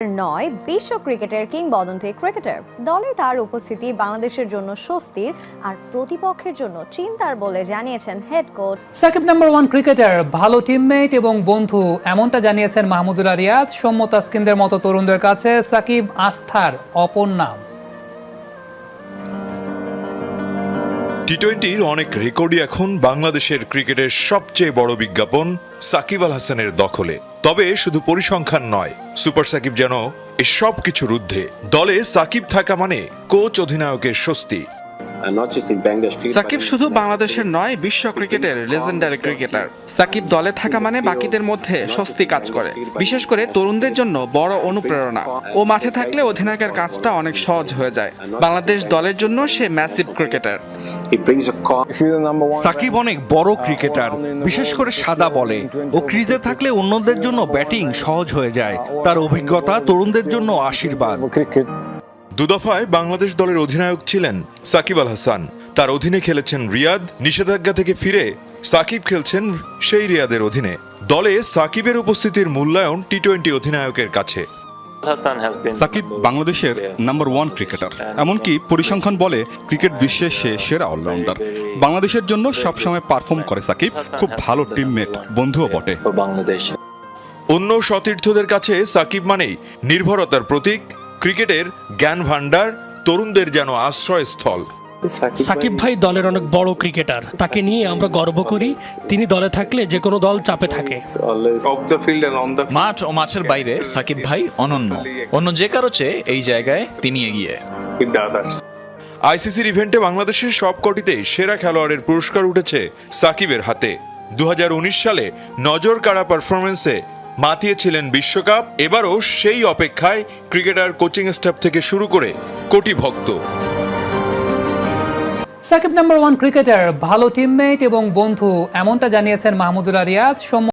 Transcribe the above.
নয় বিশ্ব ক্রিকেটের কিংবদন্তি ক্রিকেটার। দলে তার উপস্থিতি বাংলাদেশের জন্য স্বস্তির আর প্রতিপক্ষের জন্য চিন্তার বলে জানিয়েছেন head coach Shakib number one cricketer, ভালো টিমমেট এবং বন্ধু, এমনটা জানিয়েছেন মাহমুদুল্লাহ রিয়াদ। সৌম্য তাসকিনদের মতো তরুণদের কাছে সাকিব আস্থার অপর নাম। টি-20-র অনেক রেকর্ডই এখন বাংলাদেশের ক্রিকেটের সবচেয়ে বড় বিজ্ঞাপন সাকিব আল হাসানের দখলে। তবে শুধু পরিসংখ্যান নয়, সুপার সাকিব যেন এই সব কিছুর ঊর্ধ্বে। দলে সাকিব থাকা মানে কোচ অধিনায়কের স্বস্তি। সাকিব শুধু বাংলাদেশের নয়, বিশ্ব ক্রিকেটের লেজেন্ডারি ক্রিকেটার। সাকিব দলে থাকা মানে বাকিদের মধ্যে স্বস্তি কাজ করে, বিশেষ করে তরুণদের জন্য বড় অনুপ্রেরণা। ও মাঠে থাকলে অধিনায়কের কাজটা অনেক সহজ হয়ে যায়। বাংলাদেশ দলের জন্য সে ম্যাসিভ ক্রিকেটার। সাকিব অনেক বড় ক্রিকেটার, বিশেষ করে সাদা বলে। ও ক্রিজে থাকলে অন্যদের জন্য ব্যাটিং সহজ হয়ে যায়। তার অভিজ্ঞতা তরুণদের জন্য আশীর্বাদ। দুদফায় বাংলাদেশ দলের অধিনায়ক ছিলেন সাকিব আল হাসান। তার অধীনে খেলেছেন রিয়াদ। নিষেধাজ্ঞা থেকে ফিরে সাকিব খেলছেন সেই রিয়াদের অধীনে। দলে সাকিবের উপস্থিতির মূল্যায়ন টি-20 অধিনায়কের কাছে। সাকিব বাংলাদেশের নাম্বার ওয়ান ক্রিকেটার, এমনকি পরিসংখ্যান বলে ক্রিকেট বিশ্বের সে সেরা অলরাউন্ডার। বাংলাদেশের জন্য সবসময় পারফর্ম করে সাকিব। খুব ভালো টিমমেট, বন্ধুও বটে। অন্য সতীর্থদের কাছে সাকিব মানেই নির্ভরতার প্রতীক, ক্রিকেটের জ্ঞান ভান্ডার, তরুণদের যেন আশ্রয়স্থল। সাকিব ভাই দলের অনেক বড় ক্রিকেটার, তাকে নিয়ে আমরা গর্ব করি। তিনি দলে থাকলে যে কোনো দল চাপে থাকে। মাঠ ও মাঠের বাইরে সাকিব ভাই অনন্য, অন্য যে কারো চেয়ে এই জায়গায় তিনি এগিয়ে। আইসিসির ইভেন্টে বাংলাদেশের সবকটিতেই সেরা খেলোয়াড়ের পুরস্কার উঠেছে সাকিবের হাতে। 2019 সালে নজর কাড়া পারফরমেন্সে মাতিয়েছিলেন বিশ্বকাপ। এবারও সেই অপেক্ষায় ক্রিকেটার, কোচিং স্টাফ থেকে শুরু করে কোটি ভক্ত। সাকিব নাম্বার ওয়ান ক্রিকেটার, ভালো টিমমেট এবং বন্ধু, এমনটা জানিয়েছেন মাহমুদুল্লাহ রিয়াদ।